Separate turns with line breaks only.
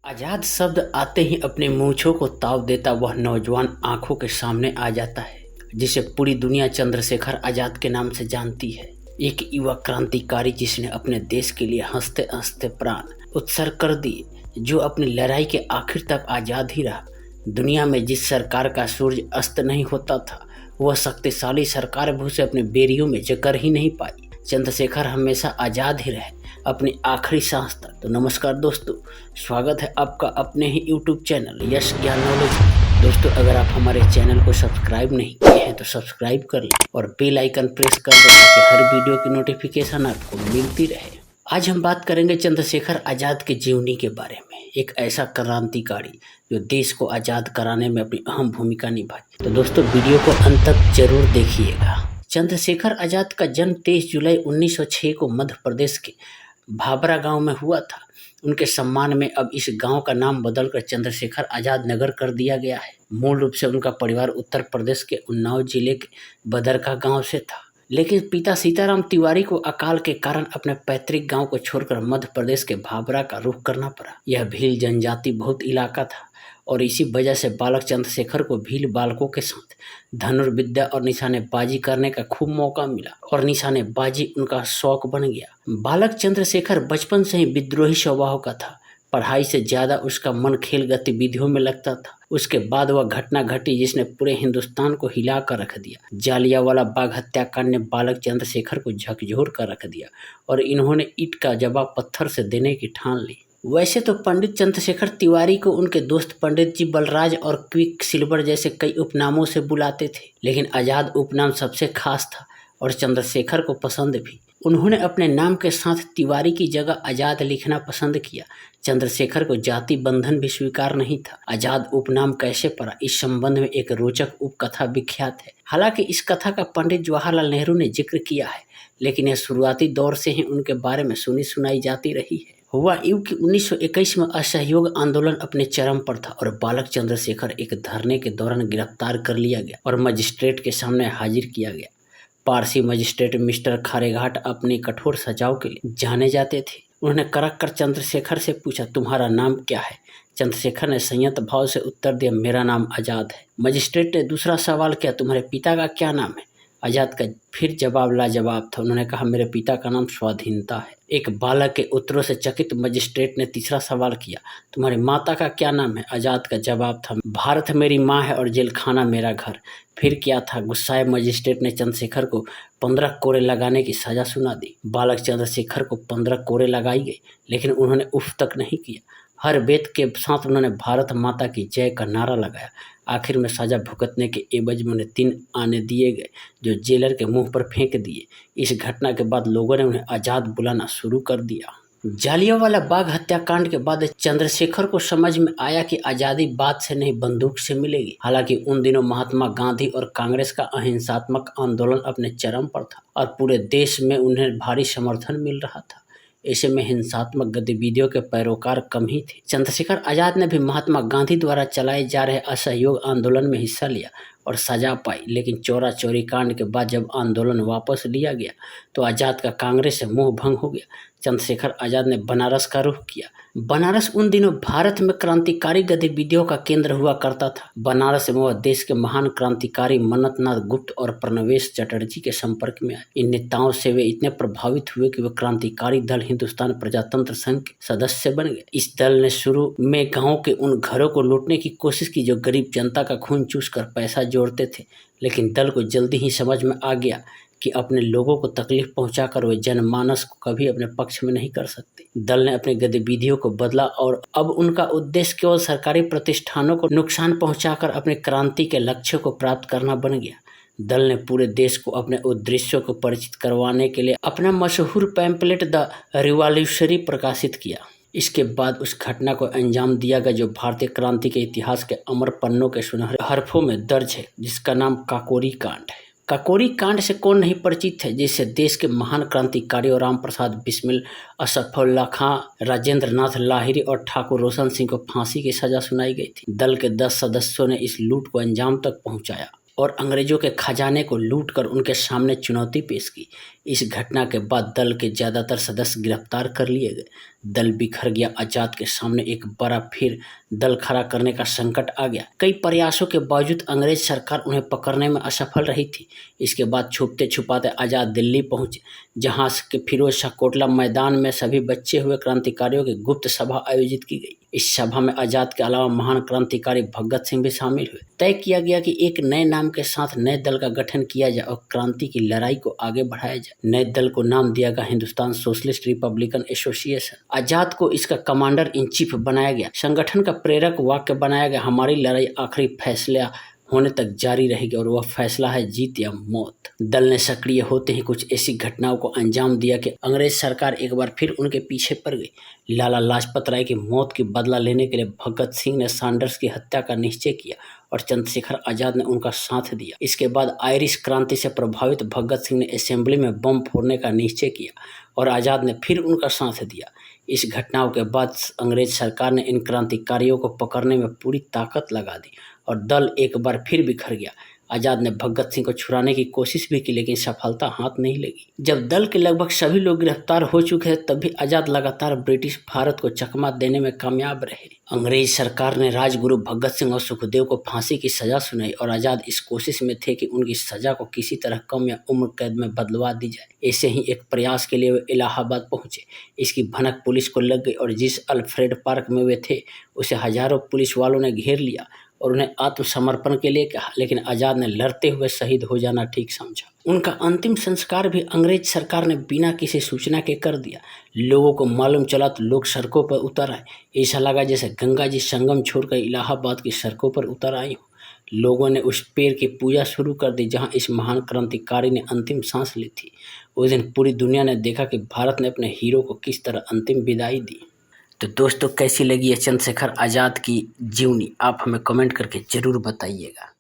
आजाद शब्द आते ही अपने मूंछों को ताव देता वह नौजवान आंखों के सामने आ जाता है जिसे पूरी दुनिया चंद्रशेखर आजाद के नाम से जानती है। एक युवा क्रांतिकारी जिसने अपने देश के लिए हंसते हंसते प्राण उत्सर्ग कर दिए, जो अपनी लड़ाई के आखिर तक आजाद ही रहा। दुनिया में जिस सरकार का सूरज अस्त नहीं होता था, वह शक्तिशाली सरकार भी उसे अपने बेरियों में जकड़ ही नहीं पाई। चंद्रशेखर हमेशा आज़ाद ही रहे, अपनी आखिरी सांस तक। तो नमस्कार दोस्तों, स्वागत है आपका अपने ही यूट्यूब चैनल यश ज्ञान नॉलेज। दोस्तों, अगर आप हमारे चैनल को सब्सक्राइब नहीं किए हैं तो सब्सक्राइब कर लें और बेल आइकन प्रेस कर दें ताकि हर वीडियो की नोटिफिकेशन आपको मिलती रहे। आज हम बात करेंगे चंद्रशेखर आज़ाद के जीवनी के बारे में, एक ऐसा क्रांतिकारी जो देश को आज़ाद कराने में अपनी अहम भूमिका निभाई। तो दोस्तों, वीडियो को अंत तक जरूर देखिएगा। चंद्रशेखर आज़ाद का जन्म 23 जुलाई 1906 को मध्य प्रदेश के भाबरा गांव में हुआ था। उनके सम्मान में अब इस गांव का नाम बदलकर चंद्रशेखर आज़ाद नगर कर दिया गया है। मूल रूप से उनका परिवार उत्तर प्रदेश के उन्नाव जिले के बदरका गांव से था, लेकिन पिता सीताराम तिवारी को अकाल के कारण अपने पैतृक गांव को छोड़कर मध्य प्रदेश के भाबरा का रुख करना पड़ा। यह भील जनजाति बहुत इलाका था और इसी वजह से बालक चंद्रशेखर को भील बालकों के साथ धनुर्विद्या और निशानेबाजी करने का खूब मौका मिला और निशानेबाजी उनका शौक बन गया। बालक चंद्रशेखर बचपन से ही विद्रोही स्वभाव का था। पढ़ाई से ज्यादा उसका मन खेल गतिविधियों में लगता था। उसके बाद वह घटना घटी जिसने पूरे हिंदुस्तान को हिला कर रख दिया। जालियांवाला बाग हत्याकांड ने बालक चंद्रशेखर को झकझोर कर रख दिया और इन्होंने ईंट का जवाब पत्थर से देने की ठान ली। वैसे तो पंडित चंद्रशेखर तिवारी को उनके दोस्त पंडित जी बलराज और क्विक सिल्वर जैसे कई उपनामों से बुलाते थे, लेकिन आज़ाद उपनाम सबसे खास था और चंद्रशेखर को पसंद भी। उन्होंने अपने नाम के साथ तिवारी की जगह आज़ाद लिखना पसंद किया। चंद्रशेखर को जाति बंधन भी स्वीकार नहीं था। आज़ाद उपनाम कैसे पड़ा, इस संबंध में एक रोचक उपकथा विख्यात है। हालांकि इस कथा का पंडित जवाहरलाल नेहरू ने जिक्र किया है, लेकिन यह शुरुआती दौर से ही उनके बारे में सुनी सुनाई जाती रही है। हुआ यूं कि 1921 में असहयोग आंदोलन अपने चरम पर था और बालक चंद्रशेखर एक धरने के दौरान गिरफ्तार कर लिया गया और मजिस्ट्रेट के सामने हाजिर किया गया। पारसी मजिस्ट्रेट मिस्टर खारेघाट अपनी कठोर सजाओं के लिए जाने जाते थे। उन्होंने कड़क कर चंद्रशेखर से पूछा, तुम्हारा नाम क्या है? चंद्रशेखर ने संयत भाव से उत्तर दिया, मेरा नाम आज़ाद है। मजिस्ट्रेट ने दूसरा सवाल किया, तुम्हारे पिता का क्या नाम है? आज़ाद का फिर जवाब लाजवाब था। उन्होंने कहा, मेरे पिता का नाम स्वाधीनता है। एक बालक के उत्तरों से चकित मजिस्ट्रेट ने तीसरा सवाल किया, तुम्हारी माता का क्या नाम है? आज़ाद का जवाब था, भारत मेरी माँ है और जेलखाना मेरा घर। फिर क्या था? गुस्साए मजिस्ट्रेट ने चंद्रशेखर को 15 कोड़े लगाने की सजा सुना दी। बालक चंद्रशेखर को 15 कोड़े लगाई गई, लेकिन उन्होंने उफ तक नहीं किया। हर वेद के साथ उन्होंने भारत माता की जय का नारा लगाया। आखिर में सजा भुगतने के एवज में उन्हें 3 आने दिए गए, जो जेलर के मुंह पर फेंक दिए। इस घटना के बाद लोगों ने उन्हें आज़ाद बुलाना शुरू कर दिया। जालियांवाला बाग हत्याकांड के बाद चंद्रशेखर को समझ में आया कि आज़ादी बात से नहीं बंदूक से मिलेगी। हालांकि उन दिनों महात्मा गांधी और कांग्रेस का अहिंसात्मक आंदोलन अपने चरम पर था और पूरे देश में उन्हें भारी समर्थन मिल रहा था। ऐसे में हिंसात्मक गतिविधियों के पैरोकार कम ही थे। चंद्रशेखर आज़ाद ने भी महात्मा गांधी द्वारा चलाए जा रहे असहयोग आंदोलन में हिस्सा लिया और सजा पाई, लेकिन चौरा चौरी कांड के बाद जब आंदोलन वापस लिया गया तो आज़ाद का कांग्रेस से मोह भंग हो गया। चंद्रशेखर आज़ाद ने बनारस का रुख किया। बनारस उन दिनों भारत में क्रांतिकारी गतिविधियों का केंद्र हुआ करता था। बनारस में वह देश के महान क्रांतिकारी मन्नतनाथ गुप्त और प्रणवेश चटर्जी के संपर्क में आए। इन नेताओं से वे इतने प्रभावित हुए कि वे क्रांतिकारी दल हिंदुस्तान प्रजातंत्र संघ के सदस्य बन गए। इस दल ने शुरू में गाँव के उन घरों को लूटने की कोशिश की जो गरीब जनता का खून चूस कर पैसा जोड़ते थे, लेकिन दल को जल्दी ही समझ में आ गया कि अपने लोगों को तकलीफ पहुंचाकर वे जनमानस को कभी अपने पक्ष में नहीं कर सकते। दल ने अपनी गतिविधियों को बदला और अब उनका उद्देश्य केवल सरकारी प्रतिष्ठानों को नुकसान पहुंचाकर अपने क्रांति के लक्ष्य को प्राप्त करना बन गया। दल ने पूरे देश को अपने उद्देश्यों को परिचित करवाने के लिए अपना मशहूर पैम्पलेट द रिवॉल्यूशनरी प्रकाशित किया। इसके बाद उस घटना को अंजाम दिया गया जो भारतीय क्रांति के इतिहास के अमर पन्नों के सुनहरे हरफों में दर्ज है, जिसका नाम काकोरी कांड है। काकोरी कांड से कौन नहीं परिचित है, जिससे देश के महान क्रांतिकारियों राम प्रसाद बिस्मिल, असफउल्लाह खां, राजेंद्र नाथ लाहिरी और ठाकुर रोशन सिंह को फांसी की सजा सुनाई गई थी। दल के 10 सदस्यों ने इस लूट को अंजाम तक पहुंचाया और अंग्रेजों के खजाने को लूटकर उनके सामने चुनौती पेश की। इस घटना के बाद दल के ज़्यादातर सदस्य गिरफ्तार कर लिए गए। दल बिखर गया। आजाद के सामने एक बड़ा फिर दल खड़ा करने का संकट आ गया। कई प्रयासों के बावजूद अंग्रेज सरकार उन्हें पकड़ने में असफल रही थी। इसके बाद छुपते छुपाते आजाद दिल्ली पहुंचे, जहां के फिरोज शाह कोटला मैदान में सभी बचे हुए क्रांतिकारियों की गुप्त सभा आयोजित की गई। इस सभा में आजाद के अलावा महान क्रांतिकारी भगत सिंह भी शामिल हुए। तय किया गया कि एक नए नाम के साथ नए दल का गठन किया जाए और क्रांति की लड़ाई को आगे बढ़ाया जाए। नए दल को नाम दिया गया हिंदुस्तान सोशलिस्ट रिपब्लिकन एसोसिएशन। आजाद को इसका कमांडर इन चीफ बनाया गया। संगठन का प्रेरक वाक्य बनाया गया, हमारी लड़ाई आखिरी फैसला होने तक जारी रहेगी और वह फैसला है जीत या मौत। दल ने सक्रिय होते ही कुछ ऐसी घटनाओं को अंजाम दिया कि अंग्रेज सरकार एक बार फिर उनके पीछे पड़ गई। लाला लाजपत राय की मौत की बदला लेने के लिए भगत सिंह ने सैंडर्स की हत्या का निश्चय किया और चंद्रशेखर आजाद ने उनका साथ दिया। इसके बाद आयरिश क्रांति से प्रभावित भगत सिंह ने असेंबली में बम फोड़ने का निश्चय किया और आजाद ने फिर उनका साथ दिया। इस घटनाओं के बाद अंग्रेज सरकार ने इन क्रांतिकारियों को पकड़ने में पूरी ताकत लगा दी और दल एक बार फिर बिखर गया। आजाद ने भगत सिंह को छुड़ाने की कोशिश भी की, लेकिन सफलता हाथ नहीं लगी। जब दल के लगभग सभी लोग गिरफ्तार हो चुके थे, तब भी आजाद लगातार ब्रिटिश भारत को चकमा देने में कामयाब रहे। अंग्रेज सरकार ने राजगुरु भगत सिंह और सुखदेव को फांसी की सजा सुनाई और आजाद इस कोशिश में थे कि उनकी सजा को किसी तरह कम या उम्र कैद में बदलवा दी जाए। ऐसे ही एक प्रयास के लिए वे इलाहाबाद पहुंचे। इसकी भनक पुलिस को लग गई और जिस अल्फ्रेड पार्क में वे थे उसे हजारों पुलिस वालों ने घेर लिया और उन्हें आत्मसमर्पण के लिए कहा, लेकिन आजाद ने लड़ते हुए शहीद हो जाना ठीक समझा। उनका अंतिम संस्कार भी अंग्रेज सरकार ने बिना किसी सूचना के कर दिया। लोगों को मालूम चला तो लोग सड़कों पर उतर आए। ऐसा लगा जैसे गंगा जी संगम छोड़कर इलाहाबाद की सड़कों पर उतर आई हो। लोगों ने उस पेड़ की पूजा शुरू कर दी जहां इस महान क्रांतिकारी ने अंतिम सांस ली थी। उस दिन पूरी दुनिया ने देखा कि भारत ने अपने हीरो को किस तरह अंतिम विदाई दी। तो दोस्तों, कैसी लगी है चंद्रशेखर आज़ाद की जीवनी, आप हमें कमेंट करके ज़रूर बताइएगा।